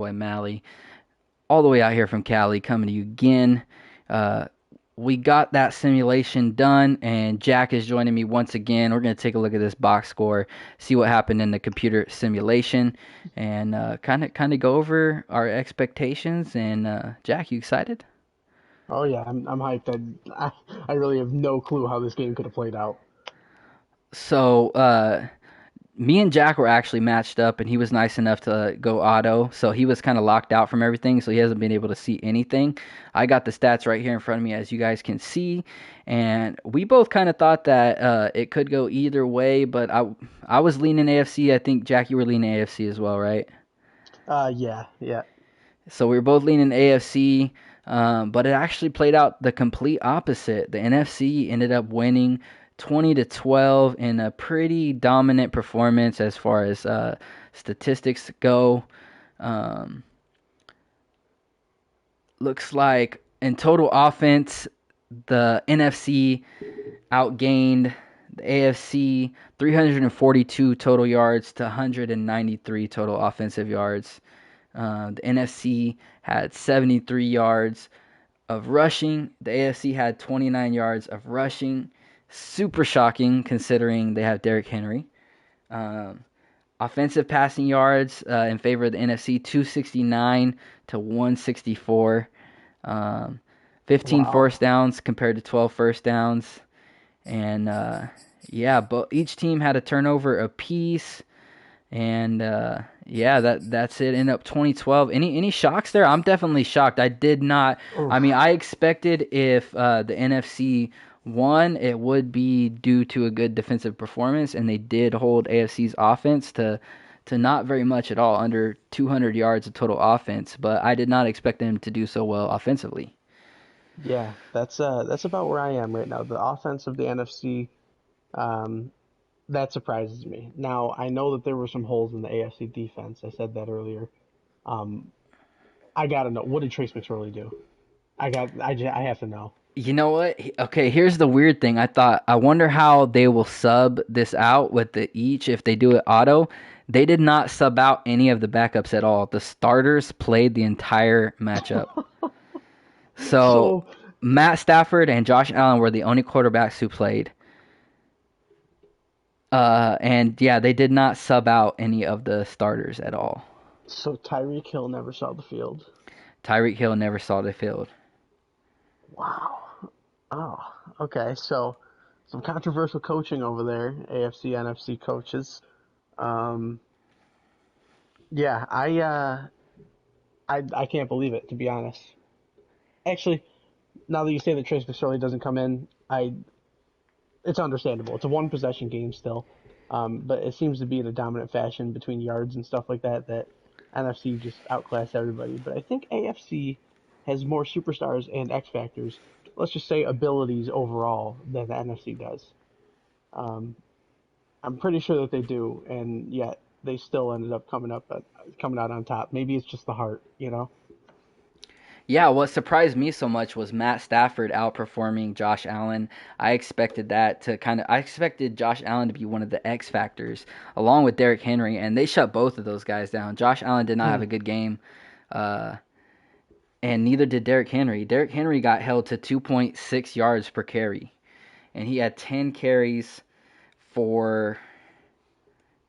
boy Mally, all the way out here from Cali, coming to you again. Uh, we got that simulation done, and Jack is joining me once again. We're going to take a look at this box score, see what happened in the computer simulation, and kind of go over our expectations. And Jack, you excited? Oh yeah, I'm hyped. I really have no clue how this game could have played out. So, me and Jack were actually matched up, and he was nice enough to go auto, so he was kind of locked out from everything, so he hasn't been able to see anything. I got the stats right here in front of me, as you guys can see, and we both kind of thought that it could go either way, but I was leaning AFC. I think Jack, you were leaning AFC as well, right? Yeah. So we were both leaning AFC, but it actually played out the complete opposite. The NFC ended up winning 20-12 in a pretty dominant performance as far as statistics go. Um, Looks like in total offense, the NFC outgained the AFC 342 total yards to 193 total offensive yards. The NFC had 73 yards of rushing. The AFC had 29 yards of rushing. Super shocking considering they have Derrick Henry. Um, Offensive passing yards in favor of the NFC 269 to 164. Um, 15 Wow. first downs compared to 12 first downs. And yeah, but each team had a turnover apiece. And yeah, that's it. End up 2012. Any shocks there? I'm definitely shocked. I did not. I mean, Oof. I expected if the NFC won, it would be due to a good defensive performance, and they did hold AFC's offense to not very much at all, under 200 yards of total offense. But I did not expect them to do so well offensively. Yeah, that's about where I am right now. The offense of the NFC, um, that surprises me. Now I know that there were some holes in the AFC defense. I said that earlier. Um, I gotta know, what did Trace McSorley do? I have to know. You know what? Okay, here's the weird thing. I wonder how they will sub this out with the each if they do it auto. They did not sub out any of the backups at all. The starters played the entire matchup. So So Matt Stafford and Josh Allen were the only quarterbacks who played. And yeah, they did not sub out any of the starters at all. so Tyreek Hill never saw the field. Tyreek Hill never saw the field. Wow. Oh, okay. So some controversial coaching over there, AFC, NFC coaches. Um, yeah, I can't believe it, to be honest. Actually, now that you say that Trace McSorley doesn't come in, I it's understandable. It's a one possession game still, but it seems to be in a dominant fashion between yards and stuff like that. That NFC just outclassed everybody. But I think AFC has more superstars and X factors. Let's just say abilities overall than the NFC does. Um, I'm pretty sure that they do, and yet they still ended up coming out on top. Maybe it's just the heart, you know. Yeah, what surprised me so much was Matt Stafford outperforming Josh Allen. I expected Josh Allen to be one of the X factors along with Derrick Henry, and they shut both of those guys down. Josh Allen did not have Hmm. a good game, uh, and neither did Derrick Henry. Derrick Henry got held to 2.6 yards per carry, and he had 10 carries for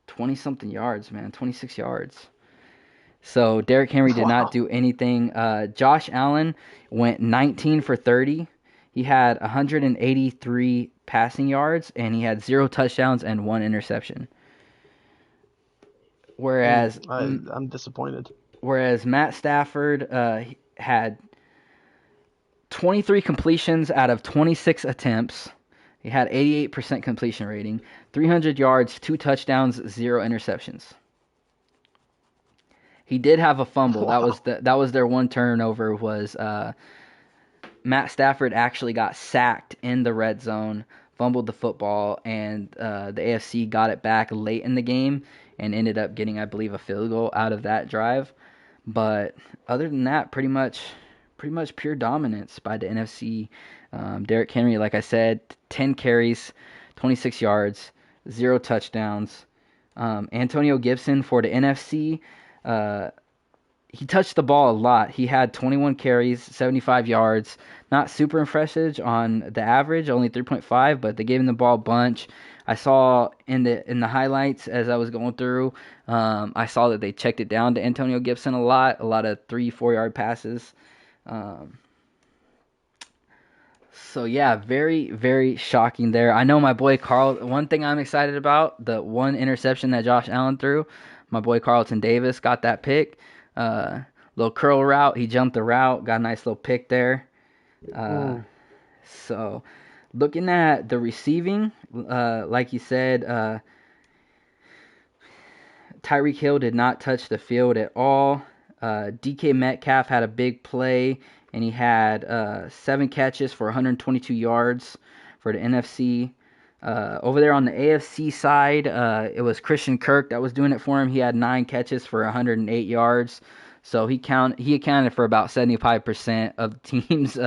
20 something yards, man, 26 yards. So Derrick Henry did not Wow. do anything. Josh Allen went 19 for 30. He had 183 passing yards and he had zero touchdowns and one interception. Mm, Whereas I'm disappointed. whereas Matt Stafford had 23 completions out of 26 attempts. He had 88% completion rating, 300 yards, two touchdowns, zero interceptions. He did have a fumble. Wow. That was their one turnover was Matt Stafford actually got sacked in the red zone, fumbled the football, and the AFC got it back late in the game and ended up getting, I believe, a field goal out of that drive. But other than that, pretty much pure dominance by the NFC. Derrick Henry, like I said, 10 carries, 26 yards, zero touchdowns. Antonio Gibson for the NFC. Uh, he touched the ball a lot. He had 21 carries, 75 yards. Not super impressive on the average, only 3.5, but they gave him the ball a bunch. I saw in the highlights as I was going through, I saw that they checked it down to Antonio Gibson a lot of 3, 4 yard passes. Um, so yeah, very very shocking there. I know my boy Carl. One thing I'm excited about, the one interception that Josh Allen threw, my boy Carlton Davis got that pick. Little curl route, he jumped the route, got a nice little pick there. Uh, Mm. so looking at the receiving, like you said, Tyreek Hill did not touch the field at all. DK Metcalf had a big play, and he had 7 catches for 122 yards for the NFC. Over there on the AFC side, it was Christian Kirk that was doing it for him. He had 9 catches for 108 yards. So he accounted for about 75% of the team's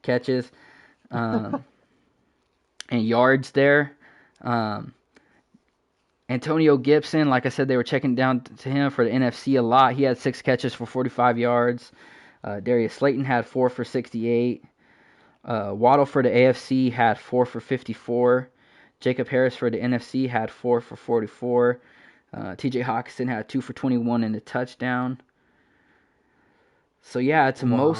catches um, and yards there. Um, Antonio Gibson, like I said, they were checking down to him for the NFC a lot. He had 6 catches for 45 yards. Darius Slayton had 4 for 68. Waddle for the AFC had 4 for 54. Jacob Harris for the NFC had 4 for 44. TJ Hawkinson had 2 for 21 and a touchdown. So yeah, it's Wow.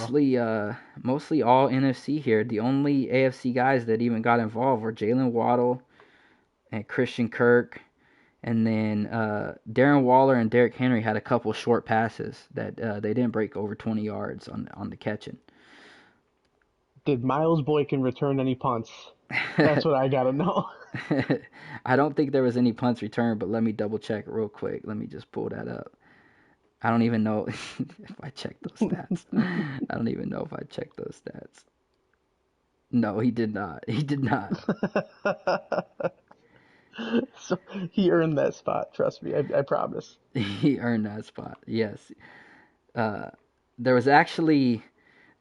mostly all NFC here. The only AFC guys that even got involved were Jalen Waddle and Christian Kirk. And then Darren Waller and Derrick Henry had a couple short passes that they didn't break over 20 yards on the catching. Did Miles Boykin return any punts? That's what I gotta know. I don't think there was any punts returned, but let me double check real quick. Let me just pull that up. I don't even know if I checked those stats. I don't even know if I checked those stats. No, he did not. He did not. So he earned that spot. Trust me, I promise. He earned that spot. Yes. Uh, there was actually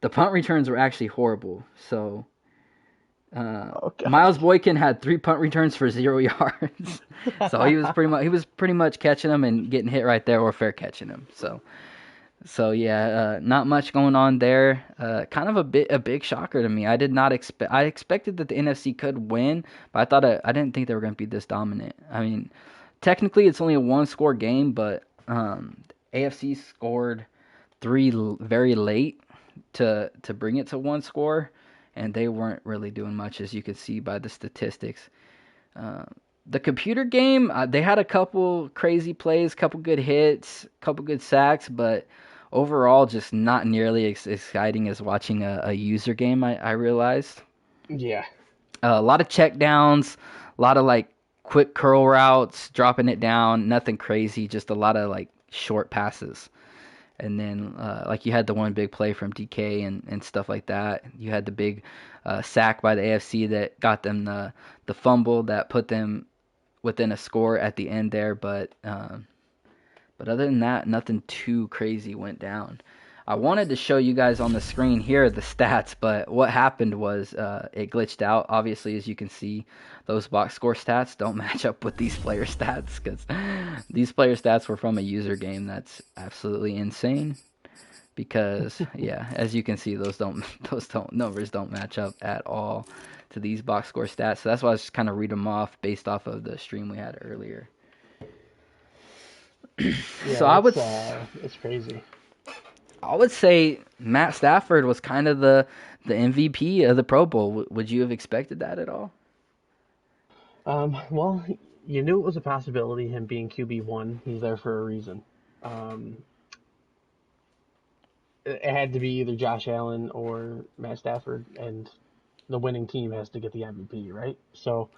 the punt returns were actually horrible. So Oh Miles gosh. Boykin had 3 punt returns for 0 yards. So he was pretty much catching them and getting hit right there or fair catching them. So yeah, not much going on there. Kind of a big shocker to me. I did not expect. I expected that the NFC could win, but I didn't think they were going to be this dominant. I mean, technically it's only a one score game, but AFC scored very late to bring it to one score, and they weren't really doing much, as you could see by the statistics. Uh, the computer game, they had a couple crazy plays, couple good hits, couple good sacks, but overall, just not nearly as exciting as watching a user game. I realized Yeah. a lot of check downs, a lot of like quick curl routes, dropping it down, nothing crazy, just a lot of like short passes. And then, like you had the one big play from DK and stuff like that. You had the big sack by the AFC that got them the fumble that put them within a score at the end there. But other than that, nothing too crazy went down. I wanted to show you guys on the screen here the stats, but what happened was it glitched out. Obviously, as you can see, those box score stats don't match up with these player stats because these player stats were from a user game. That's absolutely insane. Because yeah, as you can see, those don't numbers don't match up at all to these box score stats. So that's why I just kind of read them off based off of the stream we had earlier. So Yeah, it's crazy. I would say Matt Stafford was kind of the MVP of the Pro Bowl. Would you have expected that at all? Well, you knew it was a possibility, him being QB1. He's there for a reason. Um, it had to be either Josh Allen or Matt Stafford, and the winning team has to get the MVP, right? So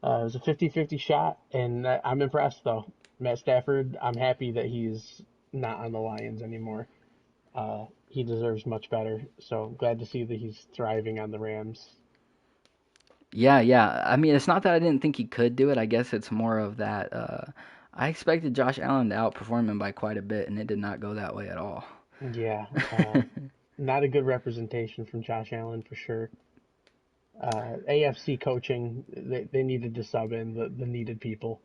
it was a 50-50 shot, and I'm impressed, though. Matt Stafford, I'm happy that he's not on the Lions anymore. He deserves much better. So glad to see that he's thriving on the Rams. Yeah, yeah. I mean, it's not that I didn't think he could do it. I guess it's more of that. I expected Josh Allen to outperform him by quite a bit, and it did not go that way at all. Yeah, not a good representation from Josh Allen for sure. AFC coaching, they needed to sub in the needed people.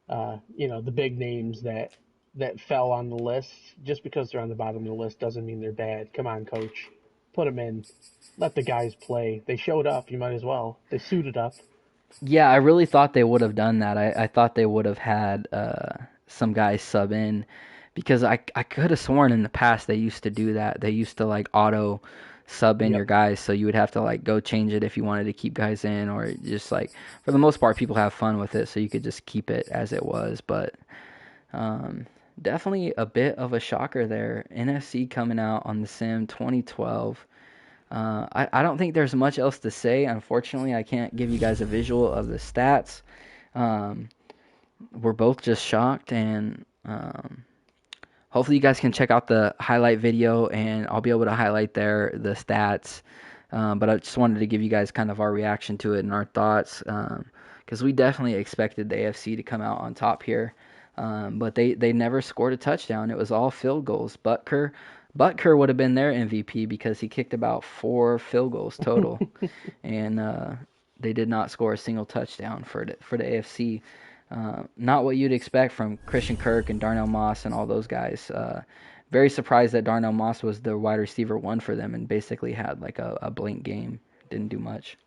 The big names that that fell on the list. Just because they're on the bottom of the list doesn't mean they're bad. Come on, coach, put them in. Let the guys play. They showed up. You might as well. They suited up. Yeah, I really thought they would have done that. I thought they would have had some guys sub in because I could have sworn in the past they used to do that. They used to like auto sub in your Yep. guys, so you would have to like go change it if you wanted to keep guys in, or just like for the most part people have fun with it, so you could just keep it as it was. But um, definitely a bit of a shocker there. NFC coming out on the Sim 2012. I don't think there's much else to say. Unfortunately, I can't give you guys a visual of the stats. Um, we're both just shocked, and hopefully you guys can check out the highlight video, and I'll be able to highlight there the stats. But I just wanted to give you guys kind of our reaction to it and our thoughts, because we definitely expected the AFC to come out on top here. But they never scored a touchdown. It was all field goals. Butker would have been their MVP because he kicked about 4 field goals total, and they did not score a single touchdown for the AFC. Not what you'd expect from Christian Kirk and Darnell Moss and all those guys. Very surprised that Darnell Moss was the wide receiver one for them and basically had like a blank game. Didn't do much.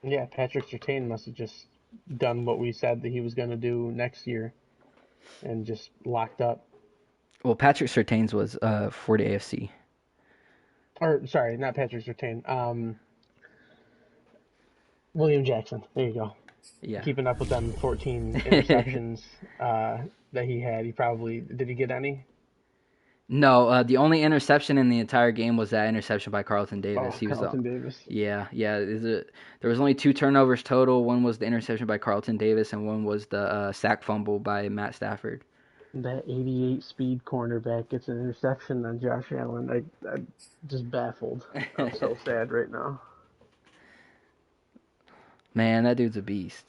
Yeah, Patrick Surtain must have just done what we said that he was going to do next year and just locked up. Well, Patrick Surtain's was for the AFC. Or sorry, not Patrick Surtain. William Jackson. There you go. Yeah. Keeping up with them 14 interceptions that he had. He probably did he get any? No, the only interception in the entire game was that interception by Carlton Davis. Oh, He was the Carlton Davis. yeah. There was only 2 turnovers total. One was the interception by Carlton Davis, and one was the sack fumble by Matt Stafford. That 88 speed cornerback gets an interception on Josh Allen. I'm just baffled. I'm so sad right now. Man, that dude's a beast.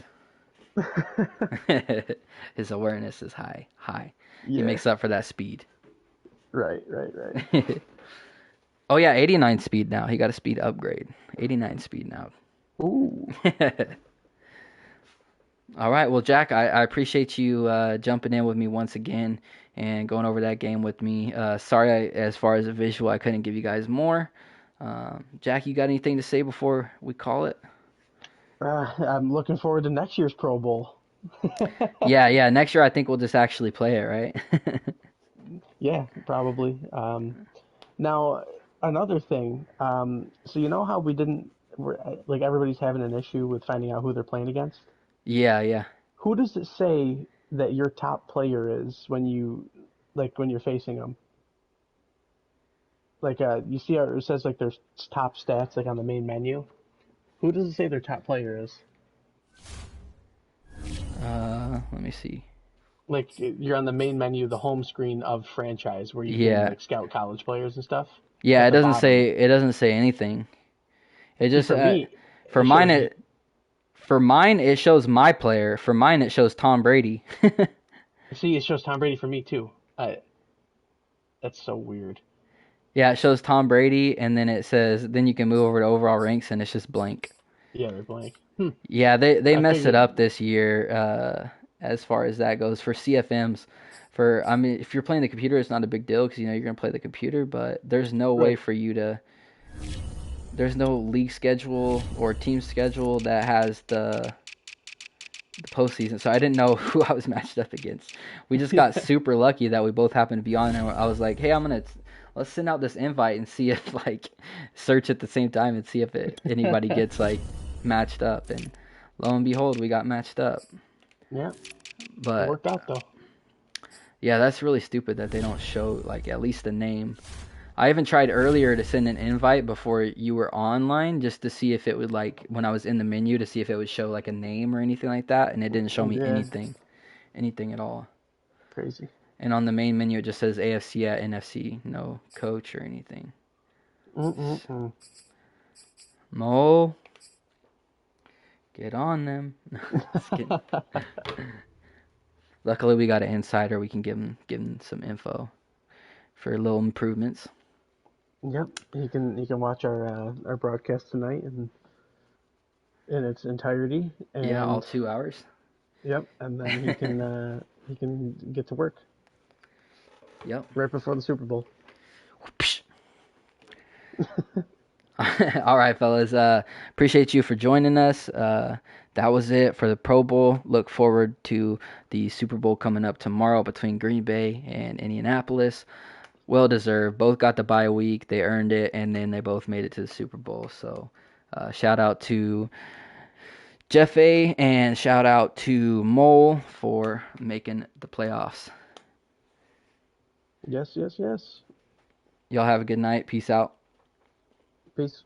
His awareness is high. He Yeah, makes up for that speed. right. Oh yeah, 89 speed now. He got a speed upgrade. 89 speed now. Ooh. All right, well, Jack, I appreciate you jumping in with me once again and going over that game with me. Sorry, as far as a visual, I couldn't give you guys more. Jack, you got anything to say before we call it? I'm looking forward to next year's Pro Bowl. Yeah. Next year, I think we'll just actually play it, right? Yeah, probably. Now, another thing. So you know how we didn't, like everybody's having an issue with finding out who they're playing against? Yeah. Who does it say that your top player is when you're facing them? Like, you see how it says like their top stats like on the main menu. Who does it say their top player is? Let me see. Like you're on the main menu, the home screen of franchise where you can Yeah, like scout college players and stuff. yeah. At It the doesn't bottom. say anything. It See, just for me, for it mine shows it for mine it shows my player. For mine it shows Tom Brady. see, it shows Tom Brady for me too. That's so weird. Yeah, it shows Tom Brady, and then it says then you can move over to overall ranks, and it's just blank. Yeah, they're blank. Yeah, they I mess it figured. up this year as far as that goes for CFMs. For I mean, if you're playing the computer, it's not a big deal because you know you're gonna play the computer. But there's no way Right. for you to. There's no league schedule or team schedule that has the postseason, so I didn't know who I was matched up against. We just got Yeah. super lucky that we both happened to be on, and I was like, "Hey, let's send out this invite and see if like search at the same time and see if anybody gets like matched up." And lo and behold, we got matched up. Yeah. It But worked out though. yeah, that's really stupid that they don't show like at least the name. I even tried earlier to send an invite before you were online just to see if it would like when I was in the menu to see if it would show like a name or anything like that, and it didn't show me Yeah. anything at all. Crazy. And on the main menu, it just says AFC at NFC, no coach or anything. Mm-mm-mm. Mo, get on them. Just kidding. Luckily, we got an insider. We can give him some info for little improvements. Yep. He can watch our broadcast tonight in its entirety, Yeah, all and 2 hours. yep, and then he can get to work. Yep. right before the Super Bowl. All right, fellas. Appreciate you for joining us. That was it for the Pro Bowl. Look forward to the Super Bowl coming up tomorrow between Green Bay and Indianapolis. Well deserved. Both got the bye week. They earned it, and then they both made it to the Super Bowl. So, shout out to Jeff A. and shout out to Mole for making the playoffs. Yes, yes, yes. Y'all have a good night. Peace out. Peace.